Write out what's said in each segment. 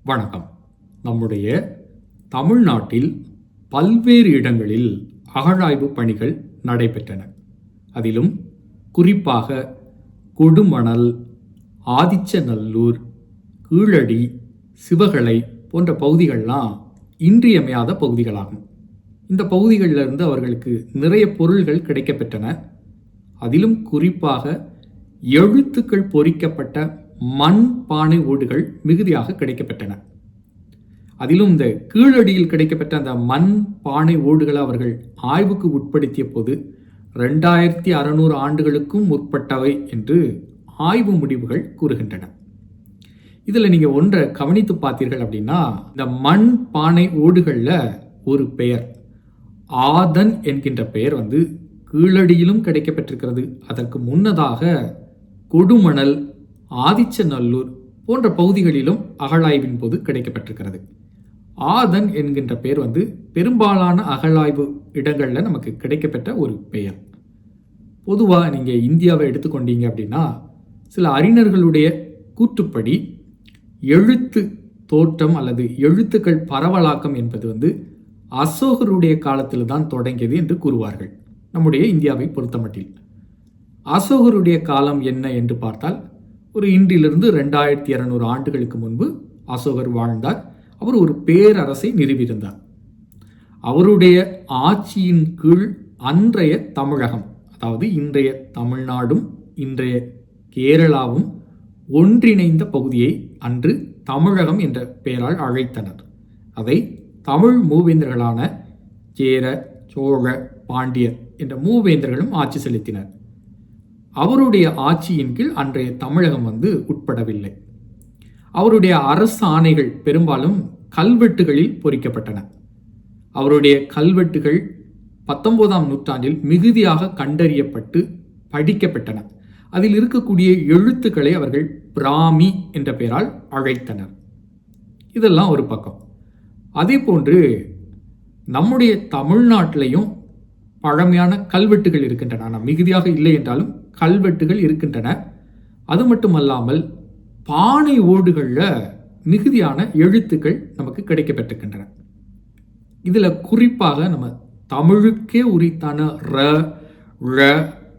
வணக்கம். நம்முடைய தமிழ்நாட்டில் பல்வேறு இடங்களில் அகழாய்வு பணிகள் நடைபெற்றன. அதிலும் குறிப்பாக கொடுமணல், ஆதிச்சநல்லூர், கீழடி, சிவகளை போன்ற பகுதிகள்லாம் இன்றியமையாத பகுதிகளாகும். இந்த பகுதிகளிலிருந்து அவர்களுக்கு நிறைய பொருள்கள் கிடைக்கப்பெற்றன. அதிலும் குறிப்பாக எழுத்துக்கள் பொறிக்கப்பட்ட மண் பானை ஓடுகள் மிகுதியாக கிடைக்கப்பெற்றன. அதிலும் இந்த கீழடியில் கிடைக்கப்பெற்ற அந்த மண் பானை ஓடுகளை அவர்கள் ஆய்வுக்கு உட்படுத்திய போது 2600 ஆண்டுகளுக்கும் முற்பட்டவை என்று ஆய்வு முடிவுகள் கூறுகின்றன. இதில் நீங்கள் ஒன்றை கவனித்து பார்த்தீர்கள் அப்படின்னா, இந்த மண் பானை ஓடுகளில் ஒரு பெயர் ஆதன் என்கின்ற பெயர் கீழடியிலும் கிடைக்கப்பெற்றிருக்கிறது. அதற்கு முன்னதாக கொடுமணல், ஆதிச்சநல்லூர் போன்ற பகுதிகளிலும் அகழாய்வின் போது கிடைக்கப்பட்டிருக்கிறது. ஆதன் என்கின்ற பெயர் பெரும்பாலான அகழாய்வு இடங்களில் நமக்கு கிடைக்கப்பெற்ற ஒரு பெயர். பொதுவாக நீங்கள் இந்தியாவை எடுத்துக்கொண்டீங்க அப்படின்னா, சில அறிஞர்களுடைய கூற்றுப்படி எழுத்து தோற்றம் அல்லது எழுத்துக்கள் பரவலாக்கம் என்பது அசோகருடைய காலத்தில் தான் தொடங்கியது என்று கூறுவார்கள். நம்முடைய இந்தியாவை பொறுத்தமட்டில் அசோகருடைய காலம் என்ன என்று பார்த்தால், ஒரு இன்றிலிருந்து 2200 ஆண்டுகளுக்கு முன்பு அசோகர் வாழ்ந்தார். அவர் ஒரு பேரரசை நிறுவியிருந்தார். அவருடைய ஆட்சியின் கீழ் அன்றைய தமிழகம், அதாவது இன்றைய தமிழ்நாடும் இன்றைய கேரளாவும் ஒன்றிணைந்த பகுதியை அன்று தமிழகம் என்ற பெயரால் அழைத்தனர். அதை தமிழ் மூவேந்தர்களான சேர, சோழ, பாண்டியர் என்ற மூவேந்தர்களும் ஆட்சி செலுத்தினர். அவருடைய ஆட்சியின் கீழ் அன்றைய தமிழகம் உட்படவில்லை. அவருடைய அரசு ஆணைகள் பெரும்பாலும் கல்வெட்டுகளில் பொறிக்கப்பட்டன. அவருடைய கல்வெட்டுகள் 19ஆம் நூற்றாண்டில் மிகுதியாக கண்டறியப்பட்டு படிக்கப்பட்டன. அதில் இருக்கக்கூடிய எழுத்துக்களை அவர்கள் பிராமி என்ற பெயரால் அழைத்தனர். இதெல்லாம் ஒரு பக்கம். அதே போன்று நம்முடைய தமிழ்நாட்டிலையும் பழமையான கல்வெட்டுகள் இருக்கின்றன. ஆனால் மிகுதியாக இல்லை என்றாலும் கல்வெட்டுகள் இருக்கின்றன. அது மட்டுமல்லாமல் பானை ஓடுகளில் மிகுதியான எழுத்துக்கள் நமக்கு கிடைக்கப்பட்டிருக்கின்றன. இதில் குறிப்பாக நம்ம தமிழுக்கே உரித்தான ர, ழ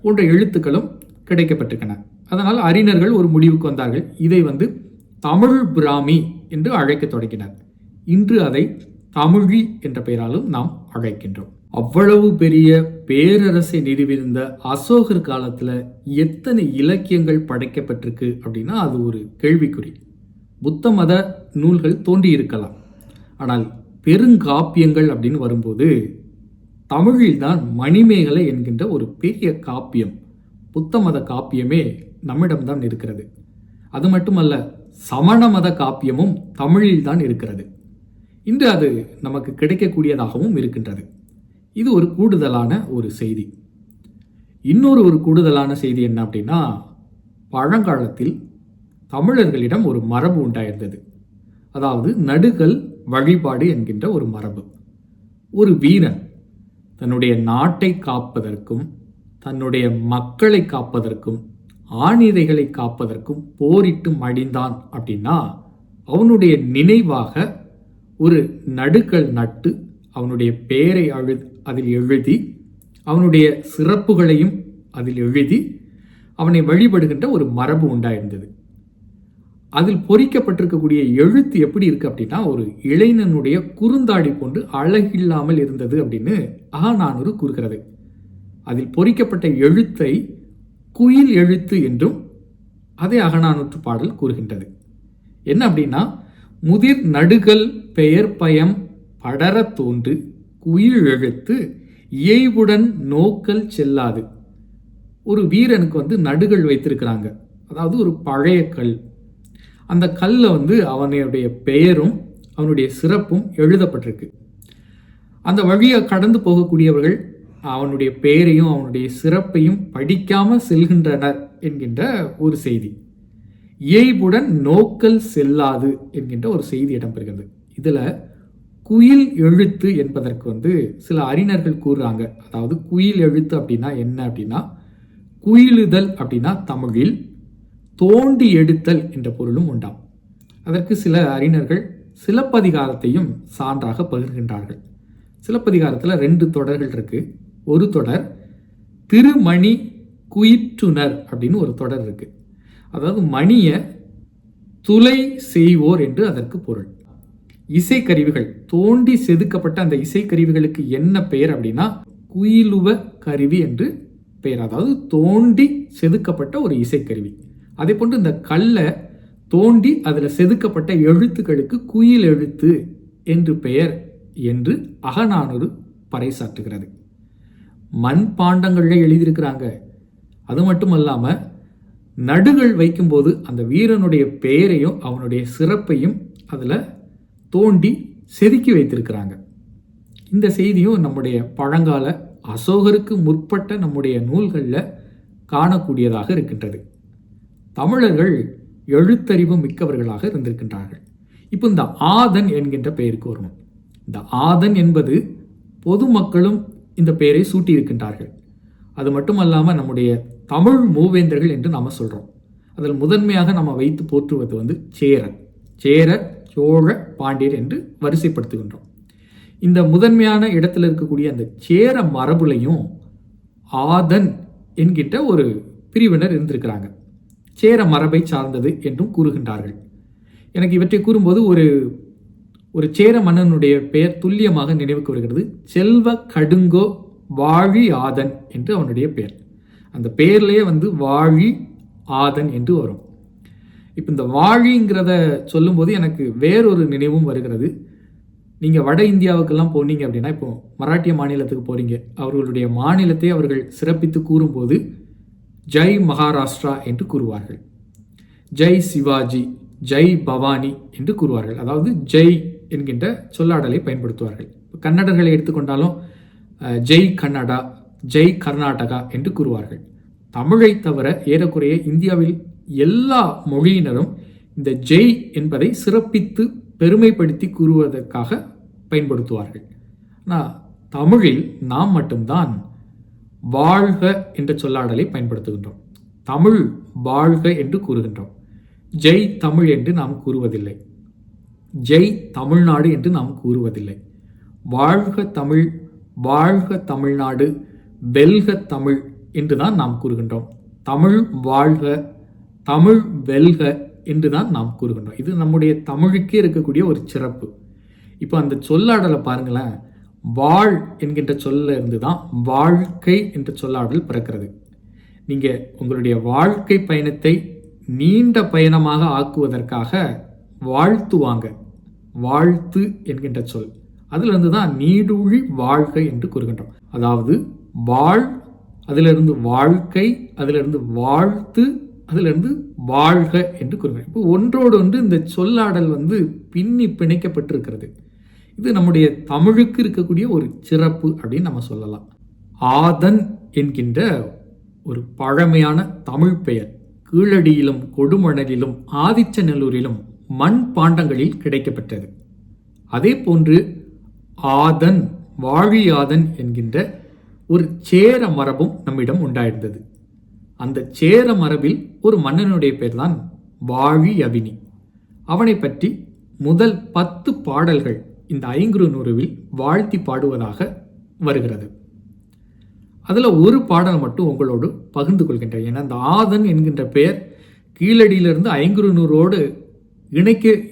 போன்ற எழுத்துக்களும் கிடைக்கப்பட்டிருக்கின்றன. அதனால் அறிஞர்கள் ஒரு முடிவுக்கு வந்தார்கள். இதை தமிழ் பிராமி என்று அழைக்க தொடங்கினர். இன்று அதை தமிழி என்ற பெயராலும் நாம் அழைக்கின்றோம். அவ்வளவு பெரிய பேரரசை நிறுவியிருந்த அசோகர் காலத்தில் எத்தனை இலக்கியங்கள் படைக்கப்பட்டிருக்கு அப்படின்னா அது ஒரு கேள்விக்குறி. புத்த மத நூல்கள் தோன்றி இருக்கலாம். ஆனால் பெருங்காப்பியங்கள் அப்படின்னு வரும்போது தமிழில்தான் மணிமேகலை என்கின்ற ஒரு பெரிய காப்பியம், புத்த மத காப்பியமே நம்மிடம்தான் இருக்கிறது. அது மட்டுமல்ல, சமண மத காப்பியமும் தமிழில்தான் இருக்கிறது. இன்று அது நமக்கு கிடைக்கக்கூடியதாகவும் இருக்கின்றது. இது ஒரு கூடுதலான ஒரு செய்தி. இன்னொரு கூடுதலான செய்தி என்ன அப்படின்னா, பழங்காலத்தில் தமிழர்களிடம் ஒரு மரபு உண்டாயிருந்தது. அதாவது நடுகல் வழிபாடு என்கின்ற ஒரு மரபு. ஒரு வீரன் தன்னுடைய நாட்டை காப்பதற்கும் தன்னுடைய மக்களை காப்பதற்கும் ஆணிரைகளை காப்பதற்கும் போரிட்டு மடிந்தான் அப்படின்னா அவனுடைய நினைவாக ஒரு நடுக்கல் நட்டு அவனுடைய பெயரை அதில் எழுதி அவனுடைய சிறப்புகளையும் அதில் எழுதி அவனை வழிபடுகின்ற ஒரு மரபு உண்டாயிருந்தது. அதில் பொறிக்கப்பட்டிருக்கக்கூடிய எழுத்து எப்படி இருக்கு அப்படின்னா, ஒரு இளைஞனுடைய குறுந்தாடி போன்று அழகில்லாமல் இருந்தது அப்படின்னு அகநானூறு கூறுகிறது. அதில் பொறிக்கப்பட்ட எழுத்தை குயில் எழுத்து என்றும் அதே அகநானூற்று பாடல் கூறுகின்றது. என்ன அப்படின்னா, முதிர் நடுகல் பெயர் பயம் படர தோன்று குயில் எழுத்து இயைவுடன் நோக்கல் செல்லாது. ஒரு வீரனுக்கு நடுகள் வைத்திருக்கிறாங்க. அதாவது ஒரு பழைய கல். அந்த கல்ல அவனுடைய பெயரும் அவனுடைய சிறப்பும் எழுதப்பட்டிருக்கு. அந்த வழியை கடந்து போகக்கூடியவர்கள் அவனுடைய பெயரையும் அவனுடைய சிறப்பையும் படிக்காம செல்கின்றனர் என்கின்ற ஒரு செய்தி. இயைவுடன் நோக்கல் செல்லாது என்கின்ற ஒரு செய்தி இடம்பெறுகிறது. இதில் குயில் எழுத்து என்பதற்கு சில அறிஞர்கள் கூறுறாங்க. அதாவது குயில் எழுத்து அப்படின்னா என்ன அப்படின்னா, குயிலுதல் அப்படின்னா தமிழில் தோண்டி எடுத்தல் என்ற பொருளும் உண்டாம். அதற்கு சில அறிஞர்கள் சிலப்பதிகாரத்தையும் சான்றாக பகிர்கின்றார்கள். சிலப்பதிகாரத்தில் 2 தொடர்கள் இருக்கு. ஒரு தொடர் திருமணி குயிற்றுனர் அப்படின்னு ஒரு தொடர் இருக்கு. அதாவது மணியை துளை செய்வோர் என்று அதற்கு பொருள். இசைக்கருவிகள் தோண்டி செதுக்கப்பட்ட அந்த இசைக்கருவிகளுக்கு என்ன பெயர் அப்படின்னா குயிலுவ கருவி என்று பெயர். அதாவது தோண்டி செதுக்கப்பட்ட ஒரு இசைக்கருவி. அதே போன்று இந்த கல்லை தோண்டி அதில் செதுக்கப்பட்ட எழுத்துக்களுக்கு குயில் எழுத்து என்று பெயர் என்று அகநானூறு பறைசாற்றுகிறது. மண் பாண்டங்களில் எழுதியிருக்கிறாங்க. அது மட்டும் இல்லாமல் நடுகள் வைக்கும்போது அந்த வீரனுடைய பெயரையும் அவனுடைய சிறப்பையும் அதில் தோண்டி செதுக்கி வைத்திருக்கிறாங்க. இந்த செய்தியும் நம்முடைய பழங்கால அசோகருக்கு முற்பட்ட நம்முடைய நூல்களில் காணக்கூடியதாக இருக்கின்றது. தமிழர்கள் எழுத்தறிவு மிக்கவர்களாக இருந்திருக்கின்றார்கள். இப்போ இந்த ஆதன் என்கின்ற பெயருக்கு வரணும். இந்த ஆதன் என்பது பொதுமக்களும் இந்த பெயரை சூட்டியிருக்கின்றார்கள். அது மட்டுமல்லாமல் நம்முடைய தமிழ் மூவேந்தர்கள் என்று நாம் சொல்கிறோம். அதில் முதன்மையாக நம்ம வைத்து போற்றுவது சேர, சோழ, பாண்டியர் என்று வரிசைப்படுத்துகின்றோம். இந்த முதன்மையான இடத்துல இருக்கக்கூடிய அந்த சேர மரபுலையும் ஆதன் என்கின்ற ஒரு பிரிவினர் இருந்திருக்கிறாங்க. சேர மரபை சார்ந்தது என்றும் கூறுகின்றார்கள். எனக்கு இவற்றை கூறும்போது ஒரு சேர மன்னனுடைய பெயர் துல்லியமாக நினைவுக்கு வருகிறது. செல்வ கடுங்கோ வாழி ஆதன் என்று அவனுடைய பெயர். அந்த பெயர்லேயே வாழி ஆதன் என்று வரும். இப்போ இந்த வாழிங்கிறத சொல்லும்போது எனக்கு வேறொரு நினைவும் வருகிறது. நீங்கள் வட இந்தியாவுக்கெல்லாம் போனீங்க அப்படின்னா, இப்போ மராட்டிய மாநிலத்துக்கு போகிறீங்க, அவர்களுடைய மாநிலத்தை அவர்கள் சிறப்பித்து கூறும்போது ஜெய் மகாராஷ்டிரா என்று கூறுவார்கள், ஜெய் சிவாஜி, ஜெய் பவானி என்று கூறுவார்கள். அதாவது ஜெய் என்கின்ற சொல்லாடலை பயன்படுத்துவார்கள். கன்னடர்களை எடுத்துக்கொண்டாலும் ஜெய் கன்னடா, ஜெய் கர்நாடகா என்று கூறுவார்கள். தமிழை தவிர ஏறக்குறைய இந்தியாவில் எல்லா மொழியினரும் இந்த ஜெய் என்பதை சிறப்பித்து பெருமைப்படுத்தி கூறுவதற்காக பயன்படுத்துவார்கள். ஆனால் தமிழில் நாம் மட்டும்தான் வாழ்க என்ற சொல்லாடலை பயன்படுத்துகின்றோம். தமிழ் வாழ்க என்று கூறுகின்றோம். ஜெய் தமிழ் என்று நாம் கூறுவதில்லை. ஜெய் தமிழ்நாடு என்று நாம் கூறுவதில்லை. வாழ்க தமிழ், வாழ்க தமிழ்நாடு, வெல்க தமிழ் என்று தான் நாம் கூறுகின்றோம். தமிழ் வாழ்க, தமிழ் வெல்க என்று தான் நாம் கூறுகின்றோம். இது நம்முடைய தமிழுக்கே இருக்கக்கூடிய ஒரு சிறப்பு. இப்போ அந்த சொல்லாடலை பாருங்களேன். வாழ் என்கின்ற சொல்ல இருந்து தான் வாழ்க்கை என்ற சொல்லாடல் பிறக்கிறது. நீங்கள் உங்களுடைய வாழ்க்கை பயணத்தை நீண்ட பயணமாக ஆக்குவதற்காக வாழ்த்துவாங்க. வாழ்த்து என்கின்ற சொல் அதிலிருந்து தான் நீடூழி வாழ்க என்று கூறுகின்றோம். அதாவது வாழ், அதிலிருந்து வாழ்க்கை, அதிலிருந்து வாழ்த்து, அதிலிருந்து வாழ்க என்று கூறுகிறோம். இப்போ ஒன்றோடு ஒன்று இந்த சொல்லாடல் பின்னி பிணைக்கப்பட்டிருக்கிறது. இது நம்முடைய தமிழுக்கு இருக்கக்கூடிய ஒரு சிறப்பு அப்படின்னு நம்ம சொல்லலாம். ஆதன் என்கின்ற ஒரு பழமையான தமிழ் பெயர் கீழடியிலும் கொடுமணலிலும் ஆதிச்சநல்லூரிலும் மண் பாண்டங்களில் கிடைக்கப்பெற்றது. அதே போன்று ஆதன், வாழியாதன் என்கின்ற ஒரு சேர மரபும் நம்மிடம் உண்டாயிருந்தது. அந்த சேர மரபில் ஒரு மன்னனுடைய பெயர் தான் வாழியவினி. அவனை பற்றி முதல் 10 பாடல்கள் இந்த ஐங்குறுநூறுவில் வாழ்த்தி பாடுவதாக வருகிறது. அதில் ஒரு பாடல் மட்டும் உங்களோடு பகிர்ந்து கொள்கின்றேன். ஏன்னா இந்த ஆதன் என்கின்ற பெயர் கீழடியிலிருந்து ஐங்குறுநூறோடு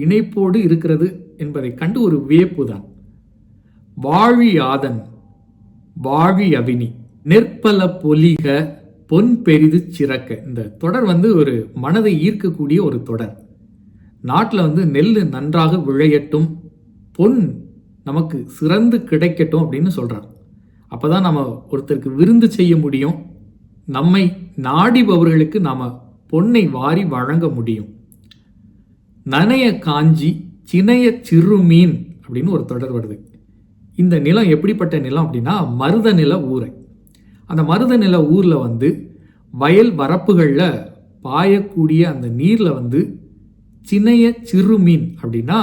இணைப்போடு இருக்கிறது என்பதை கண்டு ஒரு வியப்பு தான். வாழி ஆதன், வாழி அவினி, நெற்பல பொலிக, பொன் பெரிது சிறக்க. இந்த தொடர் ஒரு மனதை ஈர்க்கக்கூடிய ஒரு தொடர். நாட்டில் நெல் நன்றாக விளையட்டும், பொன் நமக்கு சிறந்து கிடைக்கட்டும் அப்படின்னு சொல்கிறார். அப்போ தான் நம்ம ஒருத்தருக்கு விருந்து செய்ய முடியும், நம்மை நாடிபவர்களுக்கு நாம் பொன்னை வாரி வழங்க முடியும். நனைய காஞ்சி சினைய சிறுமீன் அப்படின்னு ஒரு தொடர் வருது. இந்த நிலம் எப்படிப்பட்ட நிலம் அப்படின்னா மருத நில ஊரை. அந்த மருத நில ஊரில் வயல் வரப்புகளில் பாயக்கூடிய அந்த நீரில் சினைய சிறுமீன் அப்படின்னா,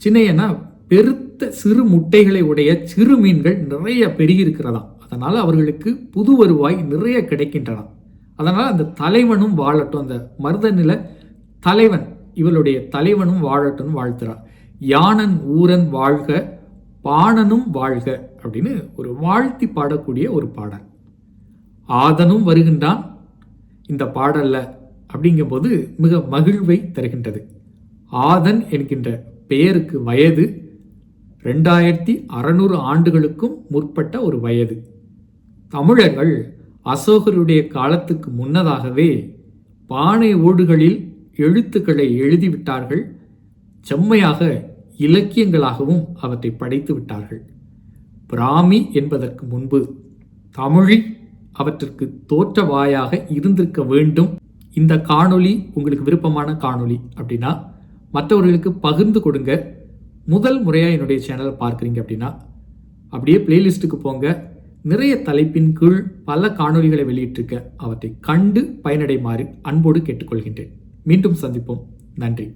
சினையனா பெருத்த சிறு முட்டைகளை உடைய சிறு மீன்கள் நிறைய பெருகி இருக்கிறதாம். அதனால் அவர்களுக்கு புது வருவாய் நிறைய கிடைக்கின்றன. அதனால் அந்த தலைவனும் வாழட்டும், அந்த மருத நில தலைவன் இவளுடைய தலைவனும் வாழட்டும்னு வாழ்த்துறா. யானன் ஊரன் வாழ்க பாணனும் வாழ்க அப்படின்னு ஒரு வாழ்த்தி பாடக்கூடிய ஒரு பாடல். ஆதனும் வருகின்றான் இந்த பாடல்ல அப்படிங்கும்போது மிக மகிழ்வை தருகின்றது. ஆதன் என்கின்ற பெயருக்கு வயது 2600 ஆண்டுகளுக்கும் முற்பட்ட ஒரு வயது. தமிழர்கள் அசோகருடைய காலத்துக்கு முன்னதாகவே பானை ஓடுகளில் எழுத்துக்களை எழுதிவிட்டார்கள். செம்மையாக இலக்கியங்களாகவும் அவற்றை படைத்து விட்டார்கள். பிராமி என்பதற்கு முன்பு தமிழி அவற்றிற்கு தோற்றவாயாக இருந்திருக்க வேண்டும். இந்த காணொளி உங்களுக்கு விருப்பமான காணொளி அப்படின்னா மற்றவர்களுக்கு பகிர்ந்து கொடுங்க. முதல் முறையாக என்னுடைய சேனலை பார்க்குறீங்க அப்படின்னா அப்படியே பிளேலிஸ்ட்டுக்கு போங்க. நிறைய தலைப்பின் கீழ் பல காணொளிகளை வெளியிட்டிருக்க, அவற்றை கண்டு பயனடைமாறு அன்போடு கேட்டுக்கொள்கின்றேன். மீண்டும் சந்திப்போம். நன்றி.